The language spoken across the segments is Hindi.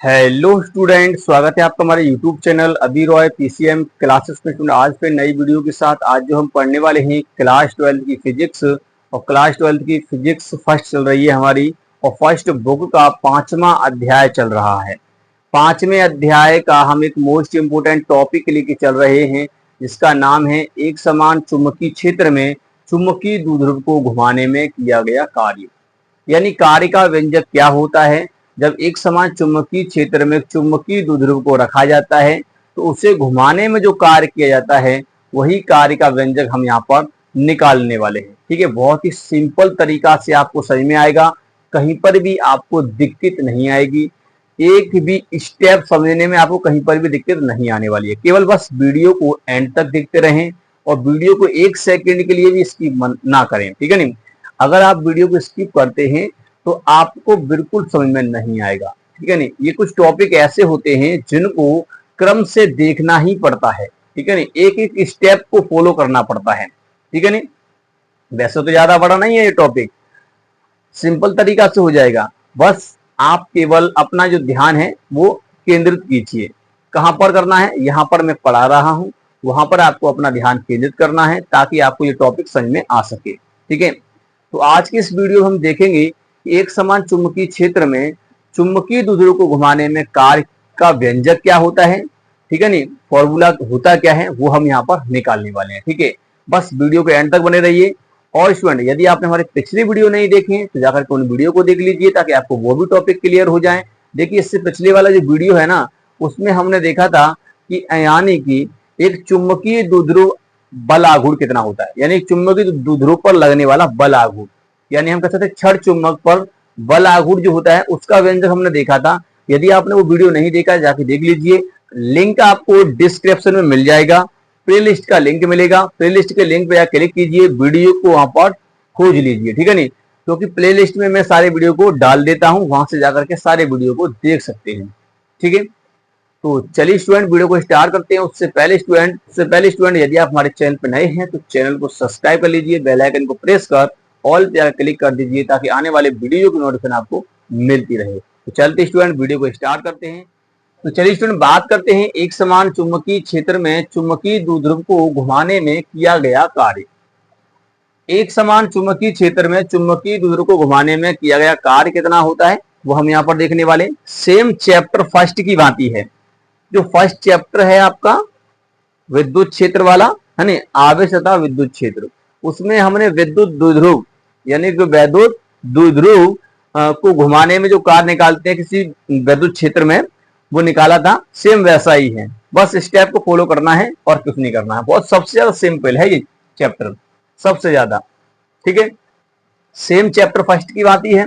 हेलो स्टूडेंट, स्वागत है आपका हमारे यूट्यूब चैनल अभी रॉय पीसीएम क्लासेस में। स्टूडेंट आज फिर नई वीडियो के साथ आज जो हम पढ़ने वाले हैं क्लास 12 की फिजिक्स। और क्लास 12 की फिजिक्स फर्स्ट चल रही है हमारी, और फर्स्ट बुक का 5वां अध्याय चल रहा है। 5वें अध्याय का हम एक मोस्ट इम्पोर्टेंट टॉपिक लेके चल रहे हैं, जिसका नाम है एक समान चुंबकीय क्षेत्र में चुंबकीय द्विध्रुव को घुमाने में किया गया कार्य। यानी कार्य का व्यंजक क्या होता है। जब एक समान चुंबकीय क्षेत्र में चुंबकीय द्विध्रुव को रखा जाता है तो उसे घुमाने में जो कार्य किया जाता है वही कार्य का व्यंजक हम यहाँ पर निकालने वाले हैं। ठीक है, बहुत ही सिंपल तरीका से आपको समझ में आएगा, कहीं पर भी आपको दिक्कत नहीं आएगी। एक भी स्टेप समझने में आपको कहीं पर भी दिक्कत नहीं आने वाली है। केवल बस वीडियो को एंड तक देखते रहें और वीडियो को 1 सेकंड के लिए भी स्किप ना करें। ठीक है नहीं, अगर आप वीडियो को स्किप करते हैं तो आपको बिल्कुल समझ में नहीं आएगा। ठीक है नहीं, ये कुछ टॉपिक ऐसे होते हैं जिनको क्रम से देखना ही पड़ता है। ठीक है नहीं, एक एक स्टेप को फॉलो करना पड़ता है। ठीक है नहीं, वैसे तो ज्यादा बड़ा नहीं है ये टॉपिक, सिंपल तरीका से हो जाएगा। बस आप केवल अपना जो ध्यान है वो केंद्रित कीजिए। कहां पर करना है, यहां पर मैं पढ़ा रहा हूं, वहां पर आपको अपना ध्यान केंद्रित करना है ताकि आपको ये टॉपिक समझ में आ सके। ठीक है, तो आज की इस वीडियो में हम देखेंगे कि एक समान चुंबकीय क्षेत्र में चुंबकीय द्विध्रुव को घुमाने में कार्य का व्यंजक क्या होता है। ठीक है नहीं, फॉर्मूला होता क्या है वो हम यहाँ पर निकालने वाले हैं। ठीक है, बस वीडियो के एंड तक बने रहिए। और स्टूडेंट, यदि आपने हमारे पिछली वीडियो नहीं देखे तो जाकर के उन वीडियो को देख लीजिए ताकि आपको वो भी टॉपिक क्लियर हो जाए। देखिए, इससे पिछले वाला जो वीडियो है ना, उसमें हमने देखा था कि यानी कि एक चुंबकीय द्विध्रुव बल आघूर्ण कितना होता है, यानी चुंबकीय द्विध्रुव पर लगने वाला बल आघूर्ण, यानी हम कह सकते हैं क्षण चुंबक पर बल आघूर्ण जो होता है उसका व्यंजक हमने देखा था। यदि आपने वो वीडियो नहीं देखा जाके देख लीजिए, लिंक आपको डिस्क्रिप्शन में मिल जाएगा, प्लेलिस्ट का लिंक मिलेगा, प्लेलिस्ट के लिंक पे जाकर क्लिक कीजिए, वीडियो को वहां पर खोज लीजिए। ठीक है नहीं, क्योंकि प्लेलिस्ट में मैं सारे वीडियो को डाल देता हूं, वहां से जाकर के सारे वीडियो को देख सकते हैं। ठीक है, तो चलिए स्टूडेंट वीडियो को स्टार्ट करते हैं। उससे पहले स्टूडेंट यदि आप हमारे चैनल पर नए हैं तो चैनल को सब्सक्राइब कर लीजिए, बेल आइकन को प्रेस कर ऑल पे क्लिक कर दीजिए ताकि आने वाले वीडियो की नोटिफिकेशन आपको मिलती रहे। तो चलते स्टूडेंट वीडियो को स्टार्ट करते हैं। तो चलिए स्टूडेंट बात करते हैं एक समान चुंबकीय क्षेत्र में चुंबकीय द्विध्रुव को घुमाने में किया गया कार्य। एक समान चुंबकीय क्षेत्र में चुंबकीय द्विध्रुव को घुमाने में किया गया कार्य कितना होता है वो हम यहाँ पर देखने वाले। सेम चैप्टर फर्स्ट की भांति है। जो फर्स्ट चैप्टर है आपका विद्युत क्षेत्र वाला है ना, आवेश तथा विद्युत क्षेत्र, उसमें हमने विद्युत द्विध्रुव यानी कि वैद्युत द्विध्रुव को घुमाने में जो कार्य निकालते हैं किसी विद्युत क्षेत्र में, वो निकाला था। सेम वैसा ही है, बस स्टेप को फॉलो करना है और कुछ नहीं करना है। बहुत सबसे ज्यादा सिंपल है ये चैप्टर, सबसे ज्यादा। ठीक है, सेम चैप्टर फर्स्ट की बात ही है,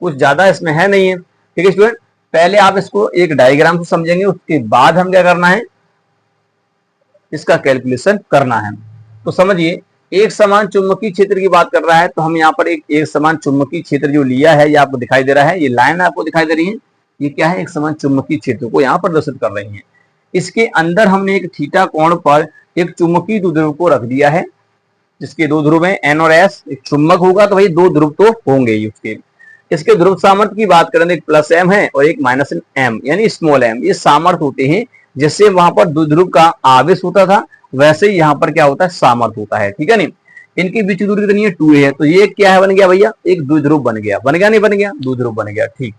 कुछ ज्यादा इसमें है नहीं है। ठीक है स्टूडेंट, पहले आप इसको एक डायग्राम से समझेंगे, उसके बाद हम क्या करना है, इसका कैलकुलेशन करना है। तो समझिए, एक समान चुंबकीय क्षेत्र की बात कर रहा है तो हम यहाँ पर एक समान चुंबकीय क्षेत्र जो लिया है, ये आपको दिखाई दे रहा है, ये लाइन आपको दिखाई दे रही है, ये क्या है, एक समान चुंबकीय क्षेत्र को यहाँ प्रदर्शित कर रही है। इसके अंदर हमने एक थीटा कोण पर एक चुंबकीय द्विध्रुव को रख दिया है, जिसके दो ध्रुव हैं एन और एस। एक चुंबक होगा तो भाई दो ध्रुव तो होंगे ही उसके। इसके ध्रुव सामर्थ्य की बात करें, एक प्लस एम है और एक माइनस एम यानी स्मॉल एम, ये सामर्थ्य होते हैं। जैसे वहां पर द्विध्रुव का आवेश होता था वैसे ही यहाँ पर क्या होता है, सामर्थ्य होता है। ठीक है नहीं, इनकी बीच की दूरी कितनी है, 2a है, तो ये क्या है, बन गया भैया एक द्विध्रुव बन गया। बन गया नहीं बन गया, द्विध्रुव बन गया। ठीक,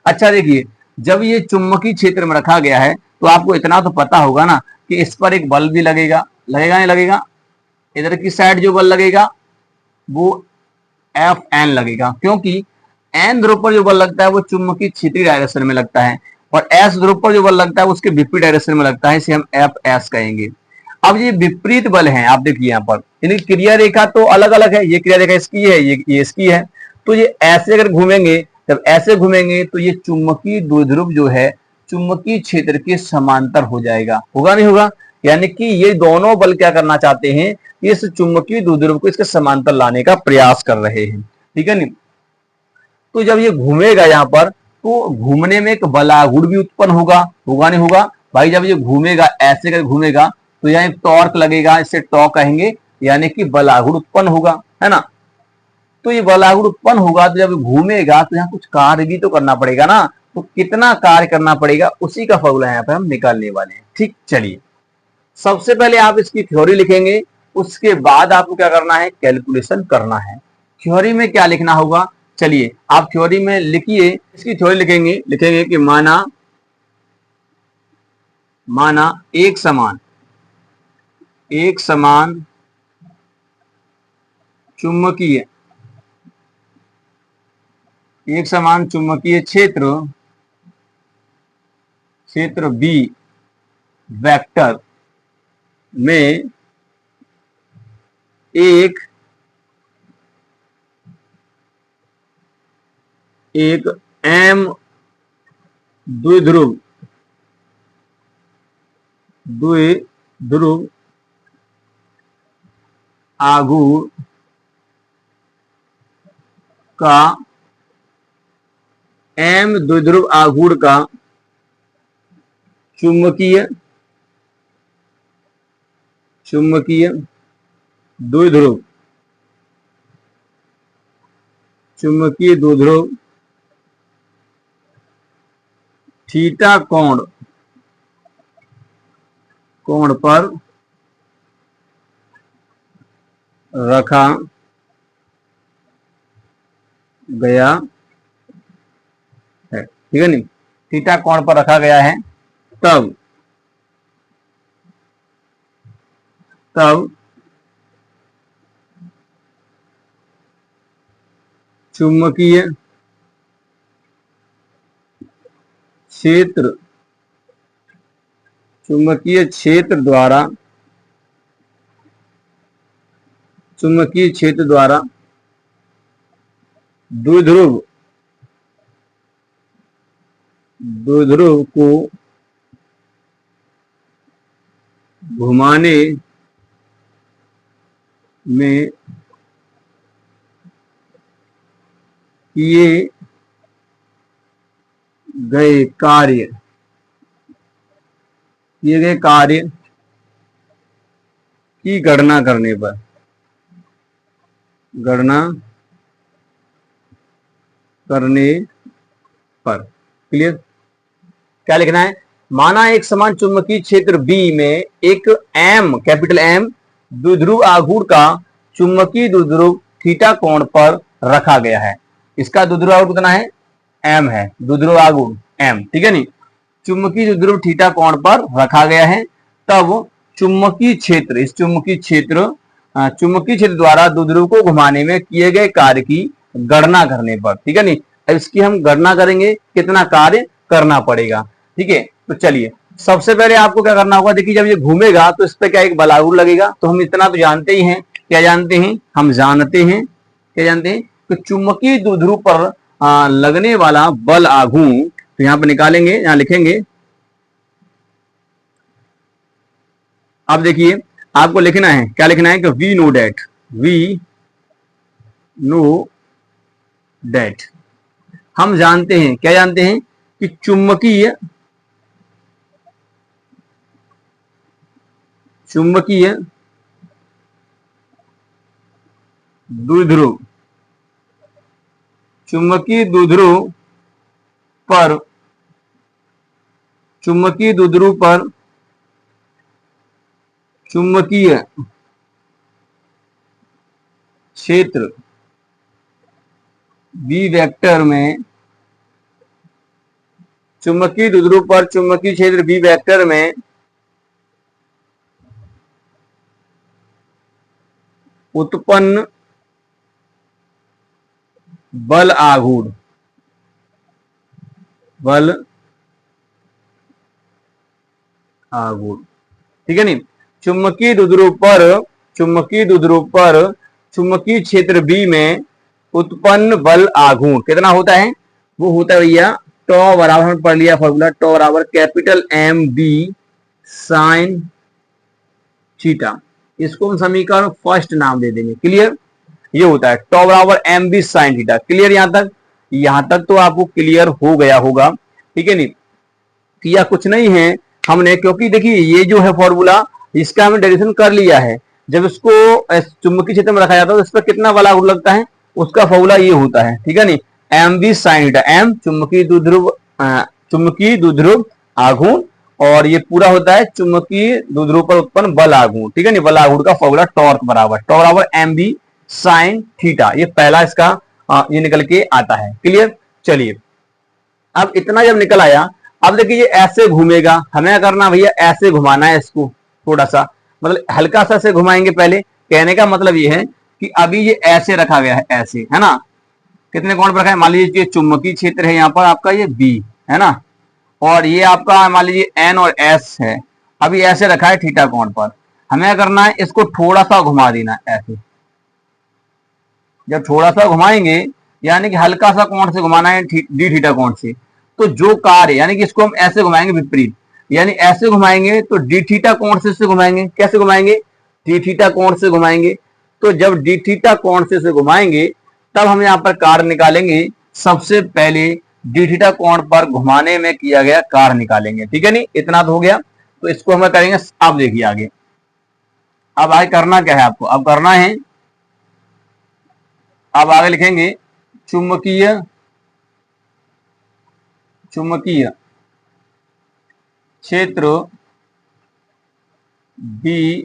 अच्छा देखिए, जब ये चुंबकीय क्षेत्र में रखा गया है तो आपको इतना तो पता होगा ना कि इस पर एक बल भी लगेगा, लगेगा नहीं लगेगा। इधर की साइड जो बल लगेगा वो एफ एन लगेगा, क्योंकि एन ध्रुव पर जो बल लगता है वो चुंबकीय क्षेत्रीय डायरेक्शन में लगता है, और एस ध्रुव पर जो बल लगता है उसके विपरीत डायरेक्शन में लगता है, इसे हम एफ एस कहेंगे। अब ये विपरीत बल है, आप देखिए यहाँ पर इनकी क्रिया रेखा तो अलग अलग है, ये क्रिया रेखा इसकी है, ये इसकी है। तो ये ऐसे अगर घूमेंगे, जब ऐसे घूमेंगे तो ये चुंबकीय द्विध्रुव जो है चुंबकीय क्षेत्र के समांतर हो जाएगा, होगा नहीं होगा। यानी कि ये दोनों बल क्या करना चाहते हैं, इस चुंबकीय द्विध्रुव को इसके समांतर लाने का प्रयास कर रहे हैं। ठीक है नहीं, तो जब ये घूमेगा यहाँ पर तो घूमने में एक बल आघूर्ण भी उत्पन्न होगा, होगा नहीं होगा भाई। जब ये घूमेगा ऐसे कर घूमेगा तो यहाँ एक टॉर्क लगेगा, इसे टॉर्क कहेंगे, यानी कि बल आघूर्ण उत्पन्न होगा, है ना। तो ये बल आघूर्ण उत्पन्न होगा तो जब घूमेगा तो यहाँ कुछ कार्य भी तो करना पड़ेगा ना। तो कितना कार्य करना पड़ेगा उसी का फॉर्मूला यहाँ पे हम निकालने वाले हैं। ठीक, चलिए सबसे पहले आप इसकी थ्योरी लिखेंगे, उसके बाद आपको क्या करना है, कैलकुलेशन करना है। थ्योरी में क्या लिखना होगा, चलिए आप थ्योरी में लिखिए, इसकी थ्योरी लिखेंगे कि माना एक समान चुंबकीय क्षेत्र बी वेक्टर में एक एम द्विध्रुव आघूर्ण का एम द्विध्रुव आघूर्ण का चुंबकीय द्विध्रुव थीटा कोण पर रखा गया है। ठीक है नहीं, थीटा कोण पर रखा गया है, तब चुंबकीय क्षेत्र द्वारा द्विध्रुव को घुमाने में किए गए कार्य की गणना करने पर क्लियर। क्या लिखना है, माना एक समान चुंबकीय क्षेत्र बी में एक कैपिटल एम द्विध्रुव आघूर्ण का चुंबकीय द्विध्रुव थीटा कोण पर रखा गया है। इसका द्विध्रुव आघूर्ण कितना है, एम है, द्विध्रुव आघूर्ण एम। ठीक है नहीं, चुंबकीय द्विध्रुव थीटा कोण पर रखा गया है, तब चुंबकीय क्षेत्र द्वारा द्विध्रुव को घुमाने में किए गए कार्य की गणना करने पर। ठीक है नहीं, अब इसकी हम गणना करेंगे कितना कार्य करना पड़ेगा। ठीक है, तो चलिए सबसे पहले आपको क्या करना होगा, देखिए जब ये घूमेगा तो इस पे क्या एक बलागुर लगेगा, तो हम इतना तो जानते ही हैं। क्या जानते हैं, हम जानते हैं कि चुंबकीय द्विध्रुव पर लगने वाला बल आघूर्ण, तो यहाँ पे निकालेंगे, यहाँ लिखेंगे। अब देखिए आपको लिखना है, क्या लिखना है कि वी नो डेट हम जानते हैं, क्या जानते हैं कि चुंबकीय द्विध्रुव पर चुंबकीय क्षेत्र बी वेक्टर में चुंबकीय द्विध्रुव पर चुंबकीय क्षेत्र बी वेक्टर में उत्पन्न बल आघूर्ण ठीक है नहीं, चुंबकीय द्विध्रुव पर चुंबकीय क्षेत्र बी में उत्पन्न बल आघूर्ण कितना होता है, वो होता है भैया टॉ बराबर, हम पढ़ लिया फॉर्मूला, टॉ बराबर capital M B sine theta. इसको हम समीकरण फर्स्ट नाम दे देंगे। क्लियर, ये होता है टॉ बराबर M B sine theta. Clear, यहां तक तो आपको क्लियर हो गया होगा। ठीक है नहीं, किया कुछ नहीं है हमने, क्योंकि देखिए ये जो है फॉर्मूला, इसका हमने डेरिवेशन कर लिया है। जब इसको चुंबकीय क्षेत्र में रखा जाता है तो इस पर कितना बल आघूर्ण लगता है, उसका फॉर्मूला ये होता है। ठीक है नहीं, M B sine theta, M चुंबकीय द्विध्रुव चुंबकीय द्विध्रुव आघूर्ण, और ये पूरा होता है चुंबकीय द्विध्रुव पर उत्पन्न बल आघूर्ण। ठीक है, बल आघूर्ण का फॉर्मूला टॉर्क बराबर एम बी साइन थीटा। ये पहला इसका ये निकल के आता है। क्लियर। चलिए, अब इतना जब निकल आया, अब देखिए ये ऐसे घूमेगा, हमें करना भैया ऐसे घुमाना है इसको, थोड़ा सा मतलब हल्का सा से घुमाएंगे। पहले कहने का मतलब ये है कि अभी ये ऐसे रखा गया है, ऐसे, है ना। कितने कोण पर रखा है, मान लीजिए चुंबकीय क्षेत्र है यहाँ पर आपका ये बी, है ना, और ये आपका मान लीजिए एन और एस है। अभी ऐसे रखा है थीटा कोण पर, हमें करना है इसको थोड़ा सा घुमा देना ऐसे। जब थोड़ा सा घुमाएंगे यानी कि हल्का सा कोण से घुमाना है डी थीटा कोण से, तो जो कार्य यानी कि इसको हम ऐसे घुमाएंगे विपरीत, यानी ऐसे घुमाएंगे तो डी थीटा कोण से घुमाएंगे। कैसे घुमाएंगे, डी थीटा कोण से घुमाएंगे। तो जब डी थीटा कोण से घुमाएंगे तब हम यहाँ पर कार्य निकालेंगे। सबसे पहले डी थीटा कोण पर घुमाने में किया गया कार्य निकालेंगे। ठीक है, नहीं इतना तो हो गया, तो इसको हम करेंगे। अब देखिए आगे, अब आगे करना क्या है आपको, अब करना है, अब आगे लिखेंगे चुंबकीय क्षेत्र बी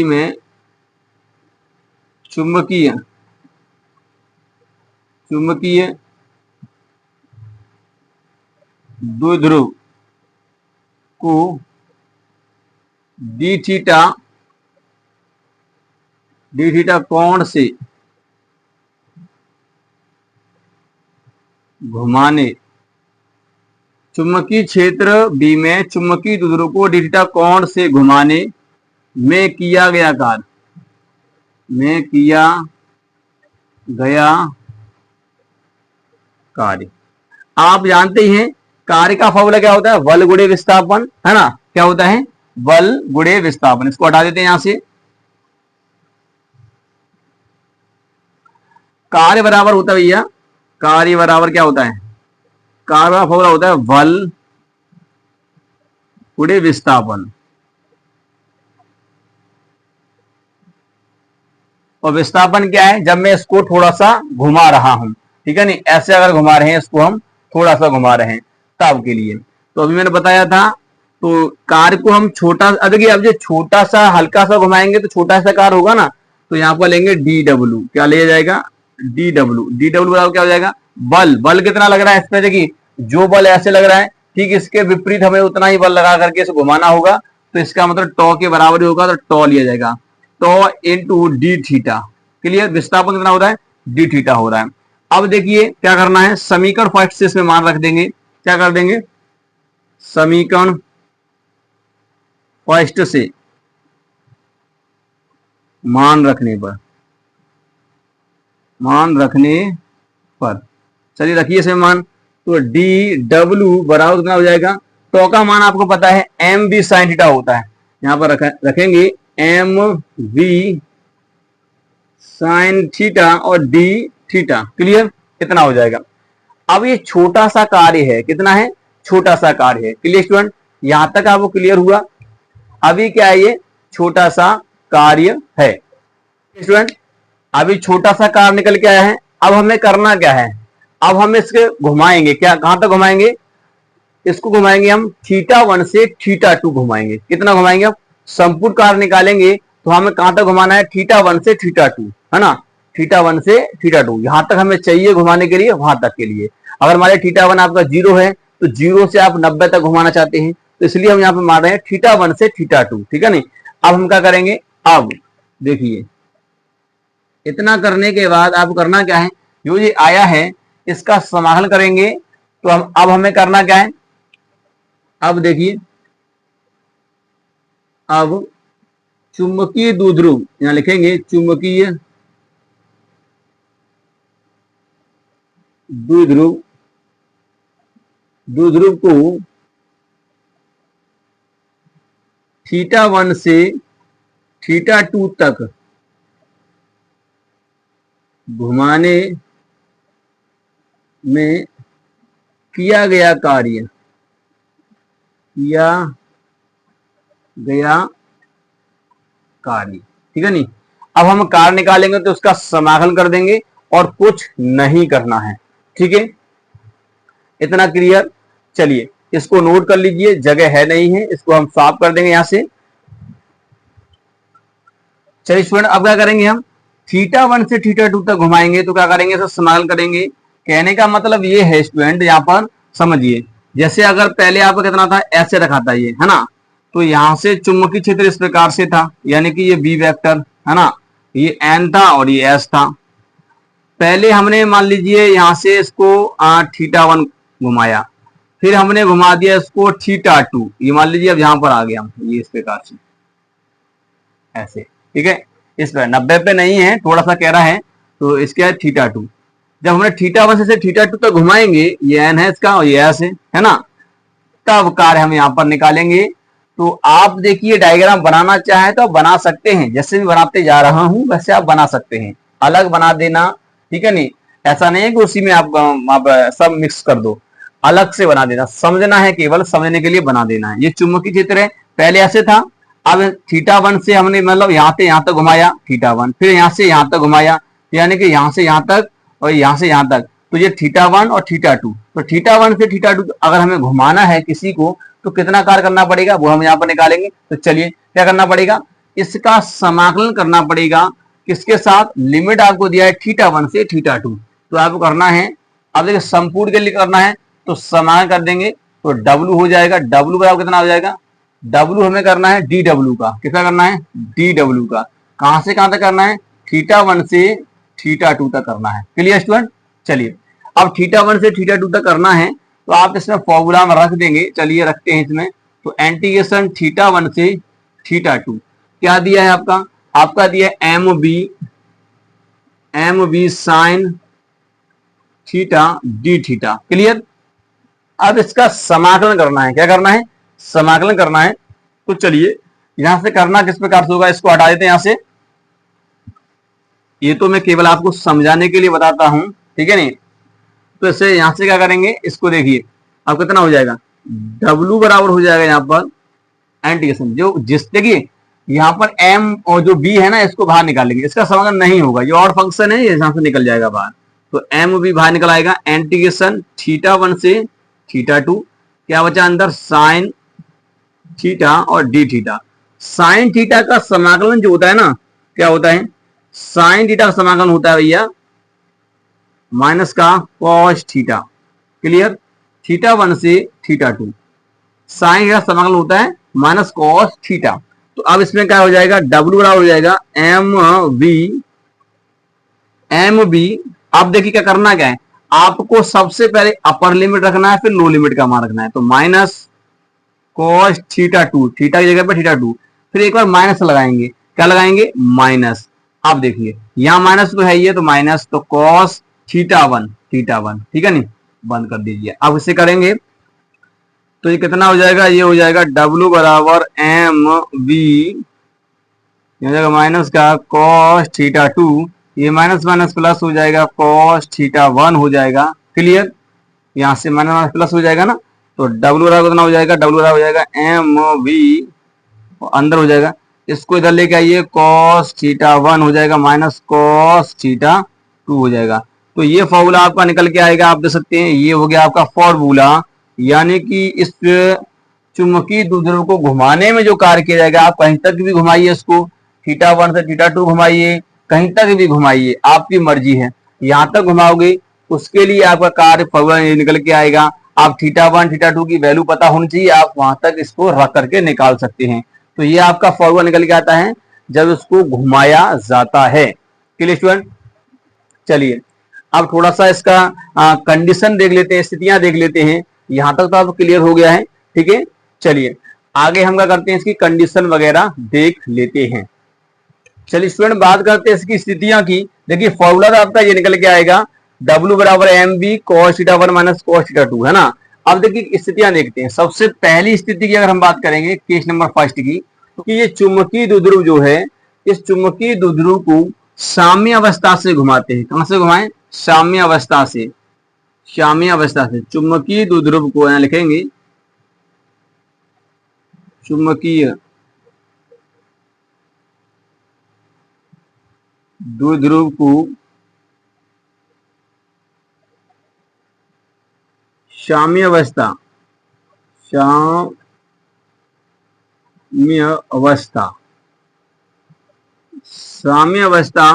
में चुंबकीय द्विध्रुव को डी थीटा कोण से घुमाने, चुंबकीय क्षेत्र बी में चुंबकीय द्विध्रुव को डी थीटा कोण से घुमाने में किया गया कार्य। आप जानते ही हैं कार्य का फॉर्मूला क्या होता है, बल गुणे विस्थापन, है ना। क्या होता है, बल गुणे विस्थापन। इसको हटा देते हैं यहां से। कार्य बराबर होता है भैया, कार्य बराबर क्या होता है, कार्य का फॉर्मूला होता है बल गुणे विस्थापन, और विस्थापन क्या है, जब मैं इसको थोड़ा सा घुमा रहा हूं। ठीक है, नहीं ऐसे अगर घुमा रहे हैं इसको, हम थोड़ा सा घुमा रहे हैं तब के लिए। तो अभी मैंने बताया था, तो कार्य को हम छोटा, देखिए अब जो छोटा सा हल्का सा घुमाएंगे तो छोटा सा कार्य होगा ना, तो यहाँ पर लेंगे डी डब्ल्यू। क्या लिया जाएगा, डी डब्ल्यू बराबर क्या हो जाएगा, बल कितना लग रहा है इस पे, देखिए जो बल ऐसे लग रहा है, ठीक इसके विपरीत हमें उतना ही बल लगा करके इसे घुमाना होगा। तो इसका मतलब टॉ के बराबर ही होगा, तो टॉ लिया जाएगा, टॉ इंटू डी थीटा। क्लियर। विस्थापन कितना हो रहा है, डी थीटा हो रहा है। अब देखिए क्या करना है, समीकरण फर्स्ट से इसमें मान रख देंगे। क्या कर देंगे, समीकरण फर्स्ट से मान रखने पर चलिए रखिए इसमें मान, तो डी डब्ल्यू बराबर कितना हो जाएगा, टॉ का मान आपको पता है एम बी साइन थीटा होता है, यहां पर रखेंगे एम वी साइन थीटा और डी थीटा। क्लियर, इतना हो जाएगा। अब ये छोटा सा कार्य है, कितना है, छोटा सा कार्य है। क्लियर स्टूडेंट, यहां तक आपको क्लियर हुआ। अभी क्या है, ये छोटा सा कार्य है स्टूडेंट, अभी छोटा सा कार्य निकल के आया है। अब हमें करना क्या है, अब हम इसके घुमाएंगे, क्या कहां तक घुमाएंगे, इसको घुमाएंगे हम थीटा 1 से थीटा 2 घुमाएंगे। कितना घुमाएंगे, अब संपूर्ण कार्य निकालेंगे तो हमें कहां तक घुमाना है, थीटा 1 से थीटा 2, है ना, थीटा 1 से थीटा 2 यहां तक हमें चाहिए घुमाने के लिए, वहां तक के लिए। अगर मान लिया थीटा 1 आपका 0 है तो 0 से आप 90 तक घुमाना चाहते हैं, तो इसलिए हम यहाँ पे मान रहे हैं थीटा 1 से थीटा 2। ठीक है नहीं, अब हम क्या करेंगे, अब देखिए इतना करने के बाद आप करना क्या है, जो ये आया है इसका समाकलन करेंगे। तो हम अब हमें करना क्या है, अब देखिए, अब चुंबकीय द्विध्रुव यहां लिखेंगे, चुंबकीय द्विध्रुव को थीटा 1 से थीटा 2 तक घुमाने में किया गया कार्य। ठीक है नहीं, अब हम कार्य निकालेंगे तो उसका समाकलन कर देंगे और कुछ नहीं करना है। ठीक है, इतना क्लियर। चलिए इसको नोट कर लीजिए, जगह है नहीं है, इसको हम साफ कर देंगे यहां से। चलिए स्टूडेंट अब क्या करेंगे, हम थीटा 1 से थीटा 2 तक घुमाएंगे तो क्या करेंगे, तो समाकलन करेंगे। कहने का मतलब ये है स्टूडेंट, यहाँ पर समझिए, जैसे अगर पहले आपका कितना था, ऐसे रखा था ये, है ना, तो यहां से चुंबकीय क्षेत्र इस प्रकार से था, यानी कि ये बी वेक्टर, है ना, ये एन था और ये एस था। पहले हमने मान लीजिए यहां से इसको थीटा 1 घुमाया, फिर हमने घुमा दिया इसको थीटा 2, ये मान लीजिए अब यहां पर आ गया हम, ये इस प्रकार से ऐसे, ठीक है। इस पर 90 पे नहीं है, थोड़ा सा कह रहा है, तो इसके है थीटा 2। जब हमने थीटा 1 से थीटा 2 तक घुमाएंगे, ये एन है इसका और ये एस है ना, तब कार्य हम यहाँ पर निकालेंगे। तो आप देखिए डायग्राम बनाना चाहे तो आप बना सकते हैं, जैसे भी बनाते जा रहा हूं वैसे आप बना सकते हैं, अलग बना देना, ठीक है। नहीं ऐसा नहीं है कि उसी में आप सब मिक्स कर दो, अलग से बना देना, समझना है, केवल समझने के लिए बना देना है। ये चुंबकीय क्षेत्र है, पहले ऐसे था, अब थीटा 1 से हमने मतलब यहाँ से यहाँ तक घुमाया थीटा 1, फिर यहाँ से यहाँ तक घुमाया, यानी कि यहाँ से यहाँ तक और यहाँ से यहाँ तक, तो ये थीटा 1 और थीटा 2। तो थीटा 1 से थीटा 2 अगर हमें घुमाना है किसी को तो कितना कार्य करना पड़ेगा, वो हम यहाँ पर निकालेंगे। तो चलिए क्या करना पड़ेगा, इसका समाकलन करना पड़ेगा, किसके साथ, लिमिट आपको दिया है थीटा 1 से थीटा 2, तो आपको करना है, अब देखिए संपूर्ण के लिए करना है तो समाकलन कर देंगे, तो डब्ल्यू हो जाएगा, डब्ल्यू बराबर कितना हो जाएगा, डब्ल्यू हमें करना है डी डब्ल्यू का, कितना करना है, डी डब्ल्यू का, कहां से कहां तक करना है, थीटा 1 से थीटा 2 तक करना है। Clear student. चलिए अब थीटा 1 से थीटा 2 तक करना है तो आप इसमें फॉर्मूला में रख देंगे, चलिए रखते हैं इसमें। तो इंटीग्रेशन थीटा 1 से थीटा 2 क्या दिया है आपका, आपका दिया है M B sine theta d theta. Clear. अब इसका समाकलन करना है, क्या करना है, समाकलन करना है। तो चलिए यहां से करना किस प्रकार से होगा, इसको हटा देते हैं यहां से, ये तो मैं केवल आपको समझाने के लिए बताता हूं, ठीक है नहीं। तो इसे यहां से क्या करेंगे, इसको देखिए अब कितना हो जाएगा, डब्ल्यू बराबर हो जाएगा यहाँ पर एंटीगेशन, जो जिस देखिए यहाँ पर एम और जो बी है ना, इसको बाहर निकालेंगे, इसका समाकलन नहीं होगा, ये और फंक्शन है, ये यहां से निकल जाएगा बाहर, तो एम बी बाहर निकल आएगा, एंटीगेशन थीटा 1 से थीटा 2, क्या बचा अंदर, साइन थीटा और डी थीटा। साइन थीटा का समाकलन जो होता है ना, क्या होता है, साइन थीटा का समाकलन होता है भैया माइनस का कॉस थीटा। क्लियर। थीटा 1 से थीटा 2 साइन का समाकलन होता है माइनस कॉस थीटा। तो अब इसमें क्या हो जाएगा, डब्ल्यू बराबर हो जाएगा एम बी। अब देखिए क्या करना, क्या है आपको, सबसे पहले अपर लिमिट रखना है, फिर लो लिमिट का मान रखना है, तो माइनस कॉस थीटा 2, थीटा की जगह पर थीटा 2, फिर एक बार माइनस लगाएंगे, क्या लगाएंगे, माइनस। अब देखिए यहां माइनस तो है ही है, तो माइनस, तो कॉस थीटा 1, ठीक है नहीं, बंद कर दीजिए। अब इसे करेंगे तो ये कितना हो जाएगा, ये हो जाएगा डब्ल्यू बराबर एम बी, हो जाएगा माइनस का कॉस थीटा 2, ये माइनस माइनस प्लस हो जाएगा, कॉस थीटा 1 हो जाएगा। क्लियर। यहां से माइनस माइनस प्लस हो जाएगा ना, तो डब्ल्यू बराबर कितना हो जाएगा, डब्ल्यू बराबर हो जाएगा एम बी, अंदर हो जाएगा, इसको इधर लेके आइए, कॉस थीटा 1 हो जाएगा माइनस कॉस थीटा 2 हो जाएगा। तो ये फॉर्मूला आपका निकल के आएगा, आप देख सकते हैं, ये हो गया आपका फॉर्मूला, यानी कि इस चुंबकीय द्विध्रुव को घुमाने में जो कार्य किया जाएगा, आप कहीं तक भी घुमाइए इसको, थीटा 1 से थीटा 2 घुमाइए, कहीं तक भी घुमाइए, आपकी मर्जी है, यहां तक घुमाओगे उसके लिए आपका कार्य फॉर्मूला निकल के आएगा। आप थीटा 1 थीटा 2 की वैल्यू पता होनी चाहिए, आप वहां तक इसको रख करके निकाल सकते हैं। तो ये आपका फॉर्मूला निकल के आता है जब इसको घुमाया जाता है। Clear student. चलिए अब थोड़ा सा इसका कंडीशन देख लेते हैं, स्थितियां देख लेते हैं, यहां तक तो आपको क्लियर हो गया है, ठीक है। चलिए आगे हम क्या करते हैं, इसकी कंडीशन वगैरह देख लेते हैं। चलिए स्टूडेंट बात करते हैं इसकी स्थितियां की। देखिए फॉर्मूला तो आपका ये निकल के आएगा, डब्ल्यू बराबर M B cos theta 1 minus cos theta 2, है ना। अब देखिए स्थितियां देखते हैं, सबसे पहली स्थिति की अगर हम बात करेंगे, केस नंबर फर्स्ट की, कि ये चुंबकीय द्विध्रुव जो है, इस चुंबकीय द्विध्रुव को साम्य अवस्था से घुमाते हैं, कहां से घुमाएं, साम्य अवस्था से, साम्य अवस्था से चुंबकीय द्विध्रुव को यहां लिखेंगे, चुंबकीय द्विध्रुव को साम्यावस्था, साम्यावस्था, साम्यावस्था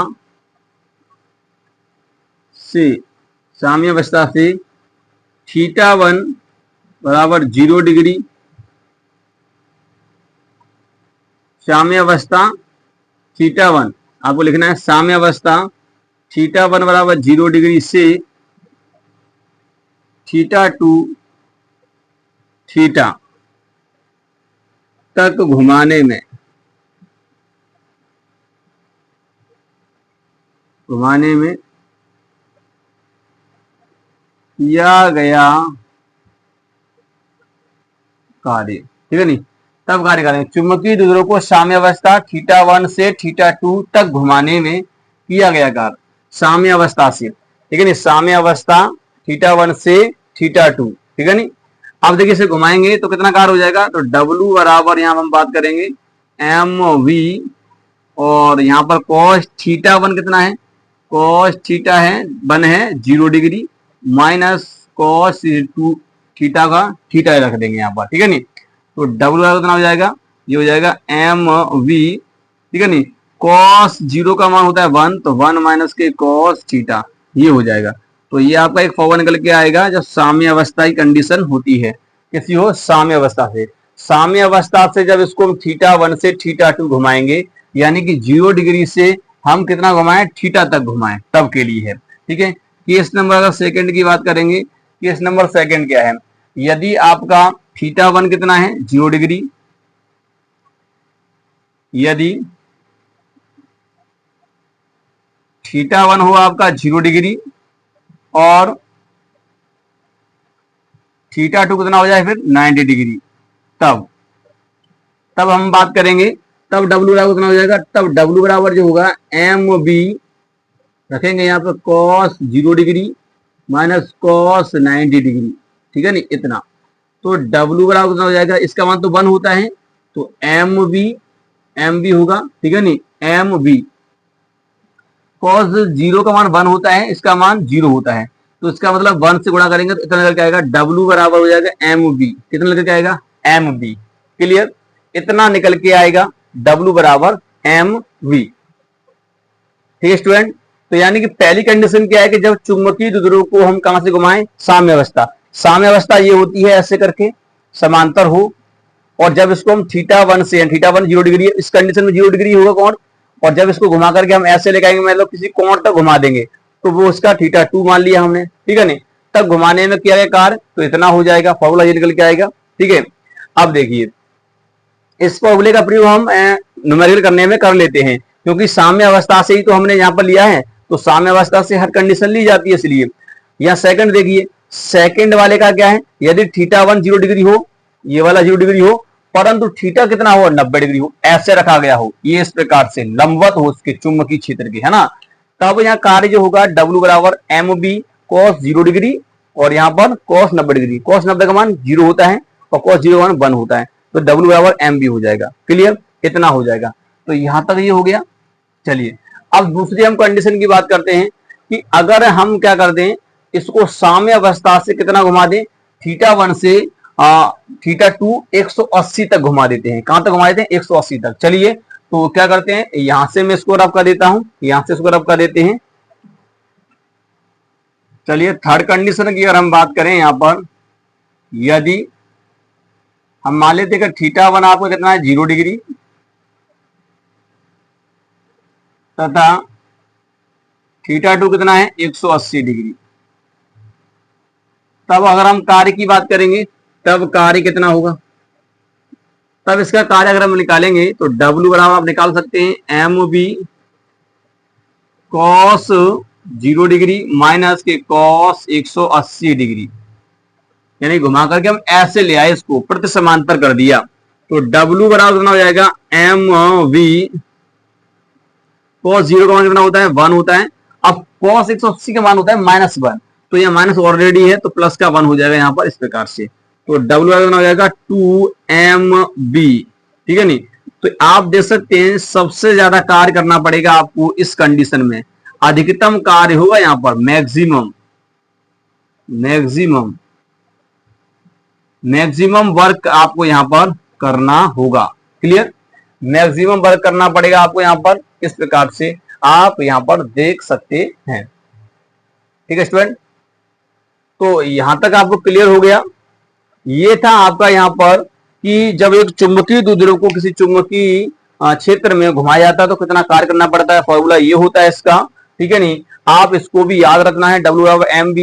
से, साम्यावस्था से θ1 बराबर 0 डिग्री, साम्यावस्था θ1 आपको लिखना है, साम्यावस्था θ1 बराबर 0 डिग्री से θ2 थीटा तक घुमाने में किया गया कार्य, ठीक है नहीं, तब कार्य करेंगे। चुंबकीय द्विध्रुव को साम्यावस्था θ1 से θ2 तक घुमाने में किया गया कार्य, साम्यावस्था से, ठीक है नहीं, साम्यावस्था θ1 से θ2, ठीक है नहीं। अब देखिए इसे घुमाएंगे तो कितना कार्य हो जाएगा, तो W बराबर यहां हम बात करेंगे mv, और यहां पर cos θ1 कितना है, cos थीटा है 1 है 0 डिग्री, माइनस cos 2 थीटा का थीटा रख देंगे यहाँ पर, ठीक है नहीं। तो W बराबर कितना हो जाएगा, ये हो जाएगा mv, ठीक है नहीं, cos 0 का मान होता है 1, तो 1 माइनस के cos थीटा, ये हो जाएगा। तो ये आपका एक फॉर्मूला निकल के आएगा जब साम्यावस्था की कंडीशन होती है, किसी हो साम्यावस्था से, साम्यावस्था से जब इसको हम θ1 से θ2 घुमाएंगे, यानी कि 0 डिग्री से हम कितना घुमाएं, थीटा तक घुमाएं, तब के लिए है, ठीक है। केस नंबर अगर सेकंड की बात करेंगे, केस नंबर सेकंड क्या है, यदि आपका θ1 कितना है 0 डिग्री, यदि θ1 हो आपका 0 डिग्री और θ2 कितना हो जाए फिर 90 डिग्री, तब हम बात करेंगे, तब W बराबर कितना हो जाएगा, तब W बराबर जो होगा mb रखेंगे यहाँ पर cos 0 degree minus cos 90 degree, ठीक है नहीं, इतना। तो W बराबर कितना हो जाएगा, इसका मान तो 1 होता है, तो mb होगा, ठीक है नहीं, mb cos 0 का मान 1 होता है, इसका मान 0 होता है, तो इसका मतलब 1 से गुणा करेंगे तो इतना निकल के आएगा, W बराबर हो जाएगा mb, कितना निकल के आएगा mb, क्लियर, इतना निकल के आएगा W बराबर mv, ठीक है स्टूडेंट। तो यानी कि पहली कंडीशन क्या है कि जब चुंबकीय द्विध्रुव को हम कहां से घुमाएं, साम्यावस्था, साम्यावस्था ये होती है ऐसे करके समांतर हो, और जब इसको हम θ1 से, θ1 0 डिग्री है, इस कंडीशन में 0 डिग्री होगा कोण, और जब इसको घुमा करके हम ऐसे लेके आएंगे, मतलब किसी कोण तक घुमा देंगे, तो वो उसका θ2 मान लिया हमने, ठीक है नहीं, तब घुमाने में किया गया कार्य, तो इतना हो जाएगा, फॉर्मूला ये निकल के आएगा, ठीक है। अब देखिए इस फॉर्मूले का प्रयोग हम न्यूमेरिकल करने में कर लेते हैं, क्योंकि साम्यावस्था से ही तो हमने यहाँ पर लिया है, तो साम्यावस्था से हर कंडीशन ली जाती है, इसलिए यहाँ सेकंड देखिए, सेकंड वाले का क्या है, यदि θ1 0 डिग्री हो, ये वाला 0 डिग्री हो, परंतु थीटा कितना हो 90 डिग्री हो, ऐसे रखा गया हो, ये इस प्रकार से लंबवत हो उसके चुंबकीय क्षेत्र के, है ना, तब यहाँ कार्य जो होगा W बराबर mb cos 0 डिग्री, और यहाँ पर cos 90 डिग्री, cos 90 का मान 0 होता है और cos 0 का मान 1 होता है, तो W बराबर mb हो जाएगा, क्लियर, इतना हो जाएगा। तो यहां तक ये हो गया। चलिए अब दूसरी हम कंडीशन की बात करते हैं कि अगर हम क्या कर दें, इसको साम्यावस्था से कितना घुमा दें, θ1 से θ2 180 तक घुमा देते हैं, कहां तक घुमा देते हैं 180 तक। चलिए तो क्या करते हैं, यहां से मैं इसको रब कर देता हूं, यहां से इसको रब कर देते हैं। चलिए थर्ड कंडीशन की अगर हम बात करें, यहां पर यदि हम मान लेते हैं कि θ1 आपको कितना है 0 डिग्री तथा θ2 कितना है 180 डिग्री, तब अगर हम कार्य की बात करेंगे, तब कार्य कितना होगा, तब इसका कार्य अगर हम निकालेंगे तो W बराबर आप निकाल सकते हैं mb cos 0 डिग्री माइनस के cos 180 डिग्री, यानी घुमा करके हम ऐसे ले आए, इसको प्रति समांतर कर दिया, तो W बराबर कितना हो जाएगा mv cos 0 का मान कितना होता है 1 होता है, अब cos 180 का मान होता है -1, तो यह माइनस ऑलरेडी है तो प्लस का 1 हो जाएगा यहाँ पर इस प्रकार से, तो W कितना हो जाएगा 2mb, ठीक है नहीं। तो आप देख सकते हैं सबसे ज्यादा कार्य करना पड़ेगा आपको इस कंडीशन में, अधिकतम कार्य होगा यहाँ पर मैक्सिमम मैक्सिमम वर्क आपको यहाँ पर करना होगा। क्लियर, मैक्सिमम वर्क करना पड़ेगा आपको यहाँ पर, इस प्रकार से आप यहाँ पर देख सकते हैं। ठीक है स्टूडेंट, तो यहां तक आपको क्लियर हो गया। ये था आपका यहाँ पर कि जब एक चुंबकीय द्विध्रुव को किसी चुंबकीय क्षेत्र में घुमाया जाता है तो कितना कार्य करना पड़ता है, फॉर्मूला ये होता है इसका। ठीक है नहीं, आप इसको भी याद रखना है, W/mv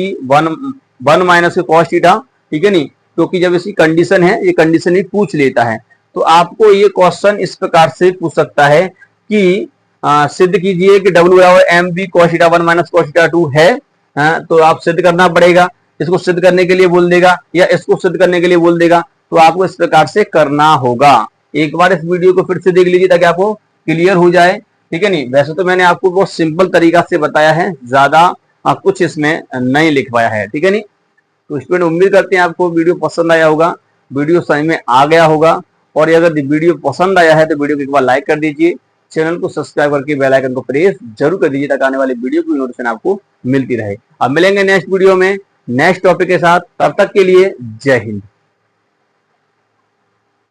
1 माइनस cos थीटा। ठीक है नहीं, क्योंकि जब इसकी कंडीशन है, ये कंडीशन ही पूछ लेता है, तो आपको ये क्वेश्चन इस प्रकार से पूछ सकता है कि सिद्ध कीजिए कि W/mv cos theta 1 minus cos theta 2 है। तो आप सिद्ध करना पड़ेगा, इसको सिद्ध करने के लिए बोल देगा या इसको सिद्ध करने के लिए बोल देगा, तो आपको इस प्रकार से करना होगा। एक बार इस वीडियो को फिर से देख लीजिए ताकि आपको क्लियर हो जाए। ठीक है नहीं, वैसे तो मैंने आपको बहुत सिंपल तरीका से बताया है, ज्यादा कुछ इसमें नहीं लिखवाया है। ठीक है नहीं, तो स्टूडेंट उम्मीद करते हैं आपको वीडियो पसंद आया होगा, वीडियो समझ में आ गया होगा। और अगर वीडियो पसंद आया है तो वीडियो को एक बार लाइक कर दीजिए, चैनल को सब्सक्राइब करके बेल आइकन को प्रेस जरूर कर दीजिए ताकि आने वाली वीडियो की नोटिफिकेशन आपको मिलती रहे। अब मिलेंगे नेक्स्ट वीडियो में नेक्स्ट टॉपिक के साथ, तब तक के लिए जय हिंद।